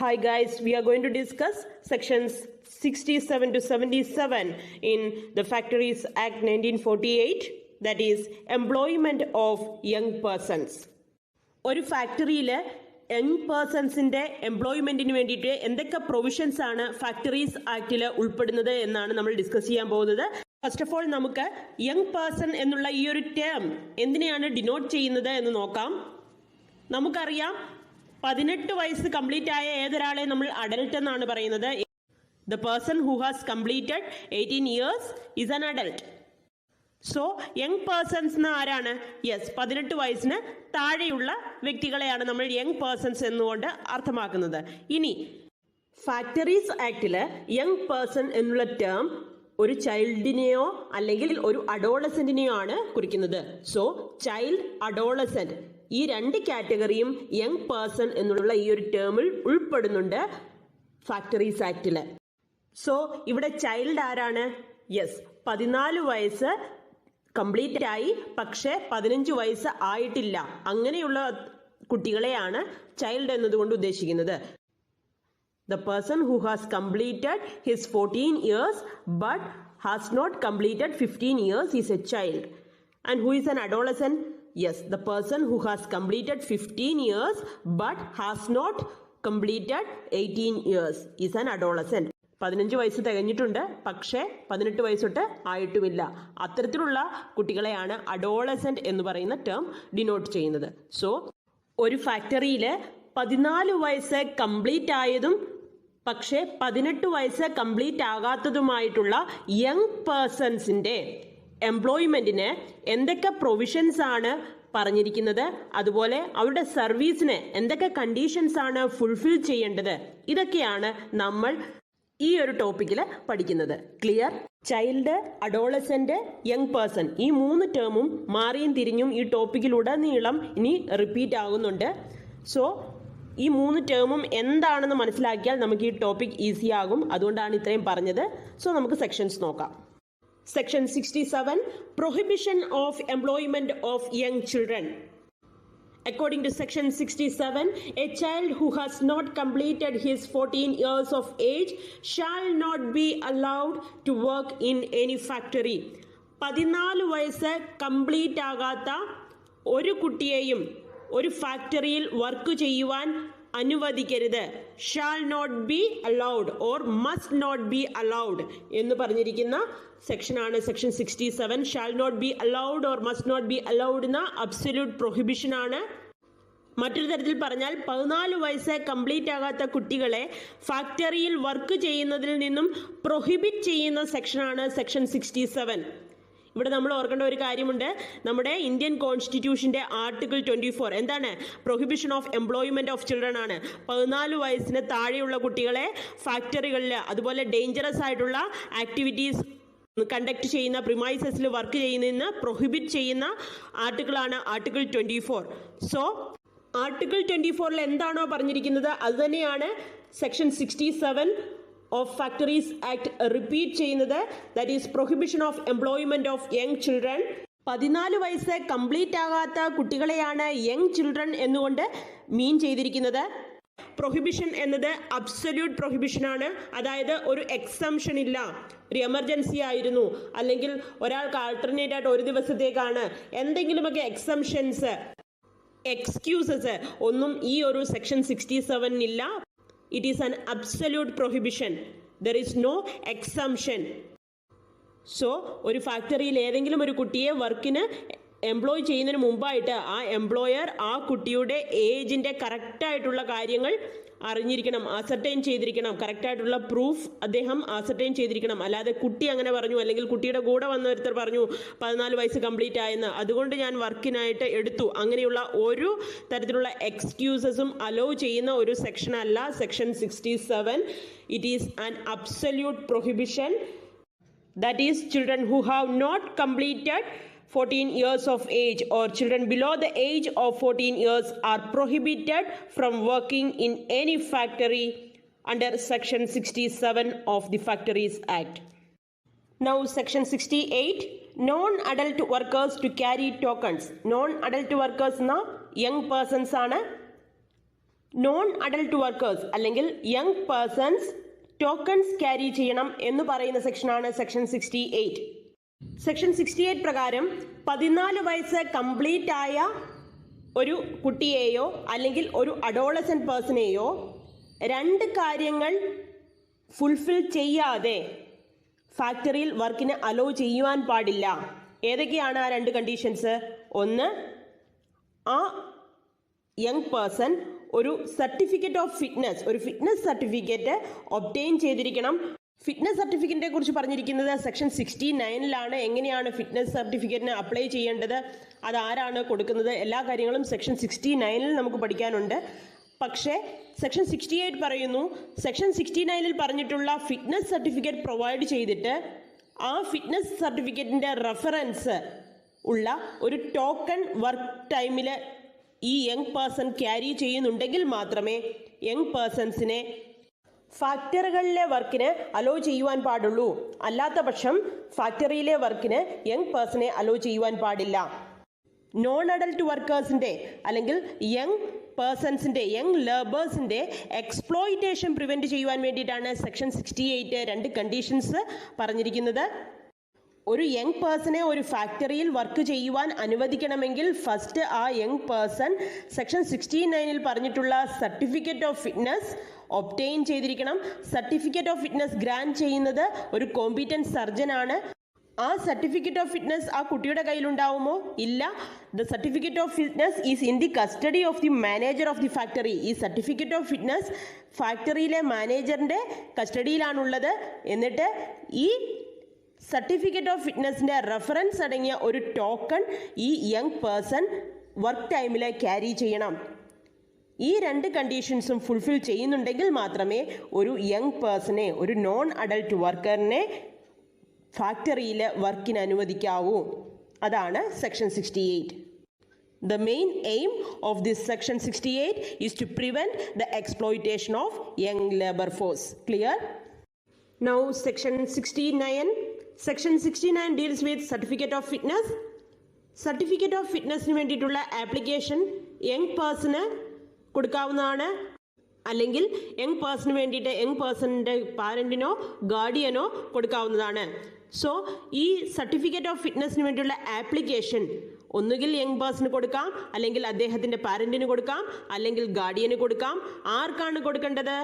Hi guys, we are going to discuss sections 67 to 77 in the Factories Act 1948, that is employment of young persons. ഒരു ഫാക്ടറിയിൽ young പേഴ്സൺസിന്റെ എംപ്ലോയ്മെന്റിന് വേണ്ടിയിട്ട് എന്തൊക്കെ provisions ആണ് factories ആക്ടിൽ ഉൾപ്പെടുന്നത് എന്നാണ് നമ്മൾ ഡിസ്കസ് ചെയ്യാൻ പോകുന്നത്. ഫസ്റ്റ് ഓഫ് ഓൾ നമുക്ക് യങ് പേഴ്സൺ എന്നുള്ള ഈ ഒരു ടേം എന്തിനെയാണ് ഡിനോട്ട് ചെയ്യുന്നത് എന്ന് നോക്കാം. നമുക്കറിയാം 18 വയസ്സ് കംപ്ലീറ്റ് ആയ ഏതൊരാളെ നമ്മൾ അഡൽട്ട് എന്നാണ് പറയുന്നത്. The person who has completed 18 years is an adult. So young persons എന്ന് ആരാണ്? യെസ്, 18 വയസ്സിന് താഴെയുള്ള വ്യക്തികളെയാണ് നമ്മൾ യങ് പേഴ്സൺസ് എന്നുകൊണ്ട് അർത്ഥമാക്കുന്നത്. ഇനി ഫാക്ടറീസ് ആക്ടില് യങ് പേഴ്സൺ എന്നുള്ള ടേം ഒരു ചൈൽഡിനെയോ അല്ലെങ്കിൽ ഒരു അഡോളസെന്റിനെയോ ആണ് കുറിക്കുന്നത്. സോ ചൈൽഡ്, അഡോളസെന്റ് ഈ രണ്ട് കാറ്റഗറിയും യങ് പേഴ്സൺ എന്നുള്ള ഈ ഒരു ടേമിൽ ഉൾപ്പെടുന്നുണ്ട് ഫാക്ടറീസ് ആക്ടില്. സോ ഇവിടെ ചൈൽഡ് ആരാണ്? യെസ്, 14 വയസ്സ് കംപ്ലീറ്റ് ആയി പക്ഷെ 15 വയസ്സ് ആയിട്ടില്ല, അങ്ങനെയുള്ള കുട്ടികളെയാണ് ചൈൽഡ് എന്നതുകൊണ്ട് ഉദ്ദേശിക്കുന്നത്. The person who has completed his 14 years but has not completed 15 years is a child. And who is an adolescent? Yes, the person who has completed 15 years but has not completed 18 years is an adolescent. 15 വയസ്സ് തികഞ്ഞിട്ടുണ്ട് പക്ഷേ 18 വയസ്സൊട്ട് ആയിട്ടുമില്ല. അത്തരത്തിലുള്ള കുട്ടികളെയാണ് adolescent എന്ന് പറയുന്ന term denote ചെയ്യുന്നത്. So ഒരു ഫാക്ടറിയിൽ 14 വയസ്സ് കംപ്ലീറ്റ് ആയതും പക്ഷേ 18 വയസ്സ് കംപ്ലീറ്റ് ആകാത്തതുമായിട്ടുള്ള യങ് പേഴ്സൺസിന്റെ എംപ്ലോയ്മെന്റിന് എന്തൊക്കെ പ്രൊവിഷൻസ് ആണ് പറഞ്ഞിരിക്കുന്നത്, അതുപോലെ അവരുടെ സർവീസിന് എന്തൊക്കെ കണ്ടീഷൻസ് ആണ് ഫുൾഫിൽ ചെയ്യേണ്ടത്, ഇതൊക്കെയാണ് നമ്മൾ ഈ ഒരു ടോപ്പിക്കിൽ പഠിക്കുന്നത്. Clear? Child, adolescent, young person ഈ 3 ടേമും മാറിയും തിരിഞ്ഞും ഈ ടോപ്പിക്കിലുടനീളം ഇനി റിപ്പീറ്റ് ആകുന്നുണ്ട്. സോ ഈ 3 ടേമും എന്താണെന്ന് മനസ്സിലാക്കിയാൽ നമുക്ക് ഈ ടോപ്പിക് ഈസി ആകും. അതുകൊണ്ടാണ് ഇത്രയും പറഞ്ഞത്. സോ നമുക്ക് സെക്ഷൻസ് നോക്കാം. Section 67, prohibition of employment of young children. According to section 67, a child who has not completed his 14 years of age shall not be allowed to work in any factory. 14 വയസ്സ് complete ആകാത്ത ഒരു കുട്ടിയെയും ഒരു ഫാക്ടറിയിൽ work ചെയ്യുവാൻ അനുവദിക്കരുത്. Shall not be allowed or must not be allowed എന്ന് പറഞ്ഞിരിക്കുന്ന സെക്ഷനാണ് section 67. Shall not be allowed or must not be allowed എന്ന അബ്സല്യൂട്ട് പ്രൊഹിബിഷൻ ആണ്. മറ്റൊരു തരത്തിൽ പറഞ്ഞാൽ 14 വയസ്സ് കംപ്ലീറ്റ് ആകാത്ത കുട്ടികളെ ഫാക്ടറിയിൽ വർക്ക് ചെയ്യുന്നതിൽ നിന്നും പ്രൊഹിബിറ്റ് ചെയ്യുന്ന സെക്ഷനാണ് സെക്ഷൻ 67. ഇവിടെ നമ്മൾ ഓർക്കേണ്ട ഒരു കാര്യമുണ്ട്. നമ്മുടെ ഇന്ത്യൻ കോൺസ്റ്റിറ്റ്യൂഷന്റെ ആർട്ടിക്കിൾ 24 എന്താണ്? Prohibition of employment of children ആണ്. 14 വയസ്സിന് താഴെയുള്ള കുട്ടികളെ ഫാക്ടറികളിൽ അതുപോലെ ഡേഞ്ചറസ് ആയിട്ടുള്ള ആക്ടിവിറ്റീസ് കണ്ടക്ട് ചെയ്യുന്ന പ്രിമൈസസിൽ വർക്ക് ചെയ്യുന്നതിന് പ്രൊഹിബിറ്റ് ചെയ്യുന്ന ആർട്ടിക്കിളാണ് ആർട്ടിക്കിൾ 24. സോ ആർട്ടിക്കിൾ 24 എന്താണോ പറഞ്ഞിരിക്കുന്നത് അത് തന്നെയാണ് section 67 of factories act repeat ചെയ്യുന്നത്. That is prohibition of employment of young children. 14 വയസ്സ് കംപ്ലീറ്റ് ആകാത്ത കുട്ടികളെയാണ് യങ് ചിൽഡ്രൻ എന്നുകൊണ്ട് മീൻ ചെയ്തിരിക്കുന്നത്. പ്രൊഹിബിഷൻ എന്നത് അബ്സല്യൂട്ട് പ്രൊഹിബിഷൻ ആണ്. അതായത് ഒരു എക്സംഷൻ ഇല്ല. ഒരു എമർജൻസി ആയിരുന്നു അല്ലെങ്കിൽ ഒരാൾക്ക് ആൾട്ടർനേറ്റ് ആയിട്ട് ഒരു ദിവസത്തേക്കാണ്, എന്തെങ്കിലുമൊക്കെ എക്സംഷൻസ്, എക്സ്ക്യൂസസ് ഒന്നും ഈ ഒരു സെക്ഷൻ 67 ഇല്ല. It is an absolute prohibition. There is no exemption. So ഒരു ഫാക്ടറിയിൽ ഏതെങ്കിലും ഒരു കുട്ടിയെ വർക്കിന് എംപ്ലോയ് ചെയ്യുന്നതിന് മുമ്പായിട്ട് ആ എംപ്ലോയർ ആ കുട്ടിയുടെ ഏജിൻ്റെ കറക്റ്റായിട്ടുള്ള കാര്യങ്ങൾ അറിഞ്ഞിരിക്കണം, അസർട്ടൈൻ ചെയ്തിരിക്കണം. കറക്റ്റായിട്ടുള്ള പ്രൂഫ് അദ്ദേഹം അസർട്ടൈൻ ചെയ്തിരിക്കണം. അല്ലാതെ കുട്ടി അങ്ങനെ പറഞ്ഞു അല്ലെങ്കിൽ കുട്ടിയുടെ കൂടെ വന്ന ഒരുത്തർ പറഞ്ഞു 14 വയസ്സ് കംപ്ലീറ്റ് ആയെന്ന്, അതുകൊണ്ട് ഞാൻ വർക്കിനായിട്ട് എടുത്തു, അങ്ങനെയുള്ള ഒരു തരത്തിലുള്ള എക്സ്ക്യൂസസും അലോ ചെയ്യുന്ന ഒരു സെക്ഷൻ അല്ല section 67. It is an absolute prohibition. That is children who have not completed 14 years of age or children below the age of 14 years are prohibited from working in any factory under section 67 of the Factories Act. Now section 68, non-adult workers to carry tokens. Non-adult workers na young persons ആണ്. Non adult workers അല്ലെങ്കിൽ young persons tokens carry ചെയ്യണം എന്ന് പറയുന്ന സെക്ഷനാണ് section 68. Section 68 പ്രകാരം 14 വയസ്സ് complete ആയ ഒരു കുട്ടിയെയോ അല്ലെങ്കിൽ ഒരു അഡോളസെന്റ് പേഴ്സണെയോ 2 കാര്യങ്ങൾ ഫുൾഫിൽ ചെയ്യാതെ ഫാക്ടറിയിൽ വർക്കിന് അലോ ചെയ്യുവാൻ പാടില്ല. ഏതൊക്കെയാണ് ആ 2 കണ്ടീഷൻസ്? ഒന്ന്, ആ യങ് പേഴ്സൺ ഒരു സർട്ടിഫിക്കറ്റ് ഓഫ് ഫിറ്റ്നസ്, ഒരു ഫിറ്റ്നസ് സർട്ടിഫിക്കറ്റ് ഒബ്റ്റെയിൻ ചെയ്തിരിക്കണം. ഫിറ്റ്നസ് സർട്ടിഫിക്കറ്റിനെ കുറിച്ച് പറഞ്ഞിരിക്കുന്നത് സെക്ഷൻ 69ലാണ്. എങ്ങനെയാണ് ഫിറ്റ്നസ് സർട്ടിഫിക്കറ്റിന് അപ്ലൈ ചെയ്യേണ്ടത്, അതാരാണ് കൊടുക്കുന്നത്, എല്ലാ കാര്യങ്ങളും സെക്ഷൻ 69ൽ നമുക്ക് പഠിക്കാനുണ്ട്. പക്ഷേ സെക്ഷൻ 68 പറയുന്നു, സെക്ഷൻ 69ൽ പറഞ്ഞിട്ടുള്ള ഫിറ്റ്നസ് സർട്ടിഫിക്കറ്റ് പ്രൊവൈഡ് ചെയ്തിട്ട് ആ ഫിറ്റ്നസ് സർട്ടിഫിക്കറ്റിൻ്റെ റെഫറൻസ് ഉള്ള ഒരു ടോക്കൺ വർക്ക് ടൈമിൽ ഈ യങ് പേഴ്സൺ ക്യാരി ചെയ്യുന്നുണ്ടെങ്കിൽ മാത്രമേ യങ് പേഴ്സൺസിനെ ഫാക്ടറികളിലെ വർക്കിന് അലോ ചെയ്യുവാൻ പാടുള്ളൂ. അല്ലാത്ത പക്ഷം ഫാക്ടറിയിലെ വർക്കിന് യങ് പേഴ്സണെ അലോ ചെയ്യുവാൻ പാടില്ല. നോൺ അഡൽട്ട് വർക്കേഴ്സിൻ്റെ അല്ലെങ്കിൽ യങ് പേഴ്സൺസിൻ്റെ, യങ് ലേബേഴ്സിൻ്റെ എക്സ്പ്ലോയിറ്റേഷൻ പ്രിവെൻറ്റ് ചെയ്യുവാൻ വേണ്ടിയിട്ടാണ് സെക്ഷൻ 68 2 കണ്ടീഷൻസ് പറഞ്ഞിരിക്കുന്നത്. ഒരു യങ് പേഴ്സണെ ഒരു ഫാക്ടറിയിൽ വർക്ക് ചെയ്യുവാൻ അനുവദിക്കണമെങ്കിൽ ഫസ്റ്റ് ആ യങ് പേഴ്സൺ സെക്ഷൻ 69ൽ പറഞ്ഞിട്ടുള്ള സർട്ടിഫിക്കറ്റ് ഓഫ് ഫിറ്റ്നസ് ഒബ്റ്റെയിൻ ചെയ്തിരിക്കണം. സർട്ടിഫിക്കറ്റ് ഓഫ് ഫിറ്റ്നസ് ഗ്രാൻഡ് ചെയ്യുന്നത് ഒരു കോമ്പീറ്റന്റ് സർജനാണ്. ആ സർട്ടിഫിക്കറ്റ് ഓഫ് ഫിറ്റ്നസ് ആ കുട്ടിയുടെ കയ്യിലുണ്ടാവുമോ? ഇല്ല. The certificate of fitness is in the custody of the manager of the factory. ഈ സർട്ടിഫിക്കറ്റ് ഓഫ് ഫിറ്റ്നസ് ഫാക്ടറിയിലെ മാനേജറിൻ്റെ കസ്റ്റഡിയിലാണുള്ളത്. എന്നിട്ട് ഈ സർട്ടിഫിക്കറ്റ് ഓഫ് ഫിറ്റ്നസിൻ്റെ റെഫറൻസ് അടങ്ങിയ ഒരു ടോക്കൺ ഈ യങ് പേഴ്സൺ വർക്ക് ടൈമിൽ ക്യാരി ചെയ്യണം. ഈ 2 കണ്ടീഷൻസും ഫുൾഫിൽ ചെയ്യുന്നുണ്ടെങ്കിൽ മാത്രമേ ഒരു യങ് പേഴ്സണെ, ഒരു നോൺ അഡൽട്ട് വർക്കറിനെ ഫാക്ടറിയിൽ വർക്കിന് അനുവദിക്കാവൂ. അതാണ് section 68. The main aim of this section 68 is to prevent the exploitation of young labor force. Clear? Now section 69. Section 69 deals with certificate of fitness. Certificate of ഫിറ്റ്നസിന് വേണ്ടിയിട്ടുള്ള ആപ്ലിക്കേഷൻ യങ് പേഴ്സണ് കൊടുക്കാവുന്നതാണ്. അല്ലെങ്കിൽ young പേഴ്സണിന് വേണ്ടിയിട്ട് young പേഴ്സണിൻ്റെ പാരൻറ്റിനോ ഗാർഡിയനോ കൊടുക്കാവുന്നതാണ്. So ഈ certificate of ഫിറ്റ്നസിന് വേണ്ടിയുള്ള application ഒന്നുകിൽ young person കൊടുക്കാം, അല്ലെങ്കിൽ അദ്ദേഹത്തിൻ്റെ പാരൻറ്റിന് കൊടുക്കാം, അല്ലെങ്കിൽ ഗാർഡിയന് കൊടുക്കാം. ആർക്കാണ് കൊടുക്കേണ്ടത്?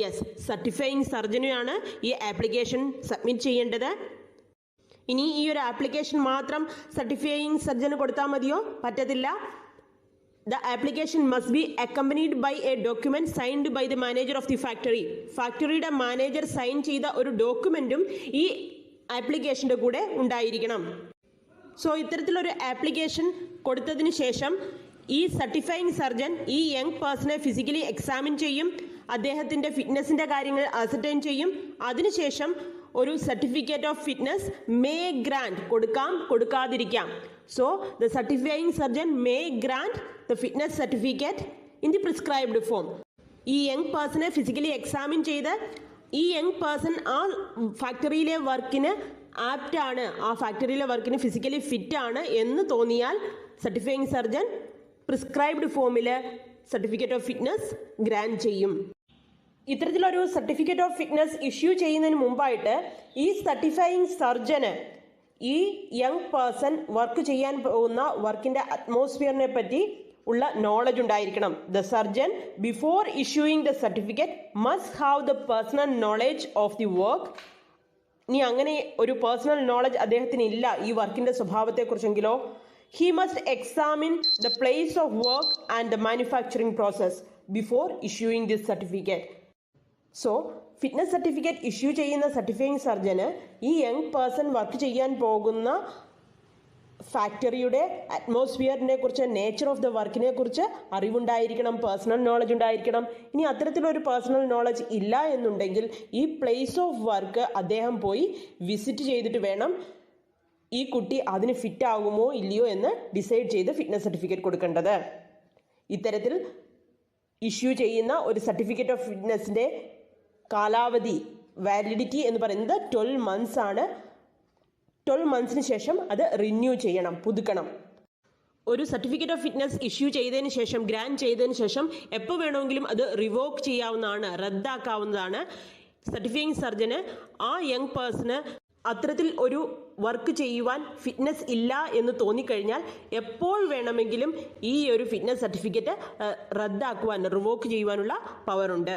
യെസ്, സർട്ടിഫയിങ് സർജനാണ് ഈ ആപ്ലിക്കേഷൻ സബ്മിറ്റ് ചെയ്യേണ്ടത്. ഇനി ഈ ഒരു ആപ്ലിക്കേഷൻ മാത്രം സർട്ടിഫയിങ് സർജന് കൊടുത്താൽ മതിയോ? പറ്റത്തില്ല. The application must be accompanied by a document signed by the manager of the factory. ഫാക്ടറിയുടെ മാനേജർ സൈൻ ചെയ്ത ഒരു ഡോക്യുമെൻറ്റും ഈ ആപ്ലിക്കേഷൻ്റെ കൂടെ ഉണ്ടായിരിക്കണം. സോ ഇത്തരത്തിലൊരു ആപ്ലിക്കേഷൻ കൊടുത്തതിന് ശേഷം ഈ സർട്ടിഫയിങ് സർജൻ ഈ യങ് പേഴ്സണെ ഫിസിക്കലി എക്സാമിൻ ചെയ്യും, അദ്ദേഹത്തിൻ്റെ ഫിറ്റ്നസിൻ്റെ കാര്യങ്ങൾ അസർട്ടൈൻ ചെയ്യും. അതിനുശേഷം ഒരു certificate of fitness may grant, കൊടുക്കാം കൊടുക്കാതിരിക്കാം. So the certifying surgeon may grant the fitness certificate in the prescribed form. ഈ യങ് പേഴ്സണെ ഫിസിക്കലി എക്സാമിൻ ചെയ്ത് ഈ യങ് പേഴ്സൺ ആ ഫാക്ടറിയിലെ വർക്കിന് ആപ്റ്റാണ്, ആ ഫാക്ടറിയിലെ വർക്കിന് ഫിസിക്കലി ഫിറ്റാണ് എന്ന് തോന്നിയാൽ സർട്ടിഫയിങ് സർജൻ പ്രിസ്ക്രൈബ്ഡ് ഫോമിൽ സർട്ടിഫിക്കറ്റ് ഓഫ് ഫിറ്റ്നസ് ഗ്രാൻഡ് ചെയ്യും. ഇത്തരത്തിലൊരു സർട്ടിഫിക്കറ്റ് ഓഫ് ഫിറ്റ്നസ് ഇഷ്യൂ ചെയ്യുന്നതിന് മുമ്പായിട്ട് ഈ സർട്ടിഫയിങ് സർജന് ഈ യങ് പേഴ്സൺ വർക്ക് ചെയ്യാൻ പോകുന്ന വർക്കിൻ്റെ അറ്റ്മോസ്ഫിയറിനെ പറ്റി ഉള്ള നോളജ് ഉണ്ടായിരിക്കണം. The surgeon before issuing the certificate must have the personal knowledge of the work. ഇനി അങ്ങനെ ഒരു പേഴ്സണൽ നോളജ് അദ്ദേഹത്തിന് ഇല്ല ഈ വർക്കിൻ്റെ സ്വഭാവത്തെക്കുറിച്ചെങ്കിലോ, he must examine the place of work and the manufacturing process before issuing this certificate. So fitness certificate issue ചെയ്യുന്ന സർട്ടിഫയിങ് സർജന് ഈ young person work ചെയ്യാൻ പോകുന്ന ഫാക്ടറിയുടെ അറ്റ്മോസ്ഫിയറിനെ കുറിച്ച്, നേച്ചർ ഓഫ് ദ വർക്കിനെ കുറിച്ച് അറിവുണ്ടായിരിക്കണം, പേഴ്സണൽ നോളജ് ഉണ്ടായിരിക്കണം. ഇനി അത്തരത്തിലൊരു പേഴ്സണൽ നോളജ് ഇല്ല എന്നുണ്ടെങ്കിൽ ഈ പ്ലേസ് ഓഫ് വർക്ക് അദ്ദേഹം പോയി വിസിറ്റ് ചെയ്തിട്ട് വേണം ഈ കുട്ടി അതിന് ഫിറ്റ് ആകുമോ ഇല്ലയോ എന്ന് ഡിസൈഡ് ചെയ്ത് ഫിറ്റ്നസ് സർട്ടിഫിക്കറ്റ് കൊടുക്കേണ്ടത്. ഇത്തരത്തിൽ ഇഷ്യൂ ചെയ്യുന്ന ഒരു സർട്ടിഫിക്കറ്റ് ഓഫ് ഫിറ്റ്നസിൻ്റെ കാലാവധി, വാലിഡിറ്റി എന്ന് പറയുന്നത് 12 months ആണ്. 12 monthsന് ശേഷം അത് റിന്യൂ ചെയ്യണം, പുതുക്കണം. ഒരു സർട്ടിഫിക്കറ്റ് ഓഫ് ഫിറ്റ്നസ് ഇഷ്യൂ ചെയ്തതിന് ശേഷം, ഗ്രാൻഡ് ചെയ്തതിന് ശേഷം എപ്പോൾ വേണമെങ്കിലും അത് റിവോക്ക് ചെയ്യാവുന്നതാണ്, റദ്ദാക്കാവുന്നതാണ്. സർട്ടിഫയിങ് സർജന് ആ യങ് പേഴ്സണ് അത്തരത്തിൽ ഒരു വർക്ക് ചെയ്യുവാൻ ഫിറ്റ്നസ് ഇല്ല എന്ന് തോന്നിക്കഴിഞ്ഞാൽ എപ്പോൾ വേണമെങ്കിലും ഈ ഒരു ഫിറ്റ്നസ് സർട്ടിഫിക്കറ്റ് റദ്ദാക്കുവാൻ, റിവോക്ക് ചെയ്യുവാനുള്ള പവറുണ്ട്.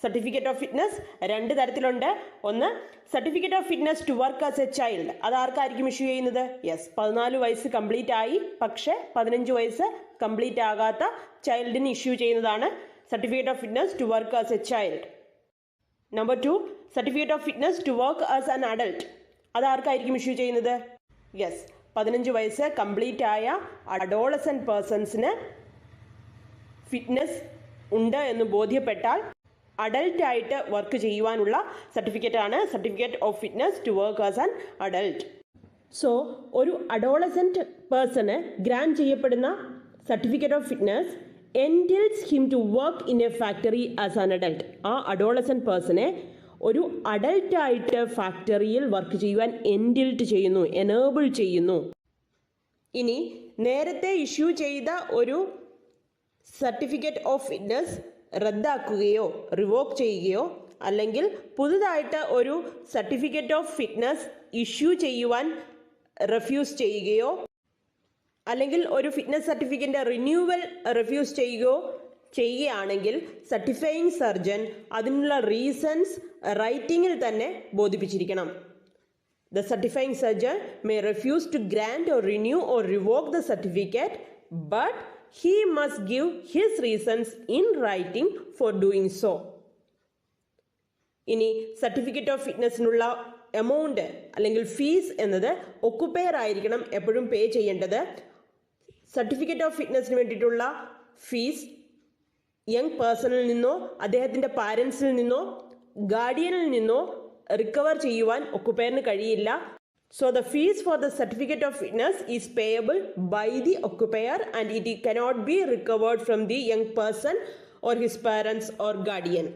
സർട്ടിഫിക്കറ്റ് ഓഫ് ഫിറ്റ്നസ് 2 തരത്തിലുണ്ട്. ഒന്ന്, certificate of fitness to work as a child. അത് ആർക്കായിരിക്കും ഇഷ്യൂ ചെയ്യുന്നത്? 14 വയസ്സ് കംപ്ലീറ്റ് ആയി പക്ഷേ 15 വയസ്സ് കംപ്ലീറ്റ് ആകാത്ത ചൈൽഡിന് ഇഷ്യൂ ചെയ്യുന്നതാണ് certificate of fitness to work as a child. Number 2, certificate of fitness to work as an adult. അത് ആർക്കായിരിക്കും ഇഷ്യൂ ചെയ്യുന്നത്? 15 വയസ്സ് കംപ്ലീറ്റ് ആയ അഡോളസെന്റ് പേഴ്സൺസിന് ഫിറ്റ്നസ് ഉണ്ട് എന്ന് ബോധ്യപ്പെട്ടാൽ അഡൽട്ട് ആയിട്ട് വർക്ക് ചെയ്യുവാനുള്ള സർട്ടിഫിക്കറ്റ് ആണ് certificate of fitness to work as an adult. So ഒരു അഡോളസെന്റ് പേഴ്സണ് ഗ്രാൻഡ് ചെയ്യപ്പെടുന്ന certificate of fitness entitles him to work in a factory as an adult. ആ അഡോളസെന്റ് പേഴ്സണെ ഒരു അഡൽട്ടായിട്ട് ഫാക്ടറിയിൽ വർക്ക് ചെയ്യുവാൻ എൻറ്റിൽറ്റ് ചെയ്യുന്നു, എനേബിൾ ചെയ്യുന്നു. ഇനി നേരത്തെ ഇഷ്യൂ ചെയ്ത ഒരു സർട്ടിഫിക്കറ്റ് ഓഫ് ഫിറ്റ്നസ് റദ്ദാക്കുകയോ റിവോക്ക് ചെയ്യുകയോ അല്ലെങ്കിൽ പുതുതായിട്ട് ഒരു സർട്ടിഫിക്കറ്റ് ഓഫ് ഫിറ്റ്നസ് ഇഷ്യൂ ചെയ്യുവാൻ റെഫ്യൂസ് ചെയ്യുകയോ അല്ലെങ്കിൽ ഒരു ഫിറ്റ്നസ് സർട്ടിഫിക്കറ്റിൻ്റെ റിന്യൂവൽ റെഫ്യൂസ് ചെയ്യുകയാണെങ്കിൽ സർട്ടിഫയിങ് സർജൻ അതിനുള്ള റീസൺസ് റൈറ്റിങ്ങിൽ തന്നെ ബോധിപ്പിച്ചിരിക്കണം. The certifying surgeon may refuse to grant or renew or revoke the certificate, but he must give his reasons in writing for doing so. ഇനി certificate of ഫിറ്റ്നസിനുള്ള amount അല്ലെങ്കിൽ fees എന്നത് ഒക്കുപെയർ ആയിരിക്കണം എപ്പോഴും പേ ചെയ്യേണ്ടത്. Certificate of ഫിറ്റ്നസിന് വേണ്ടിയിട്ടുള്ള fees young പേഴ്സണിൽ നിന്നോ അദ്ദേഹത്തിൻ്റെ പാരൻസിൽ നിന്നോ ഗാർഡിയനിൽ നിന്നോ റിക്കവർ ചെയ്യുവാൻ ഒക്കുപെയറിന് കഴിയില്ല. So the fees for the certificate of fitness is payable by the occupier and it cannot be recovered from the young person or his parents or guardian.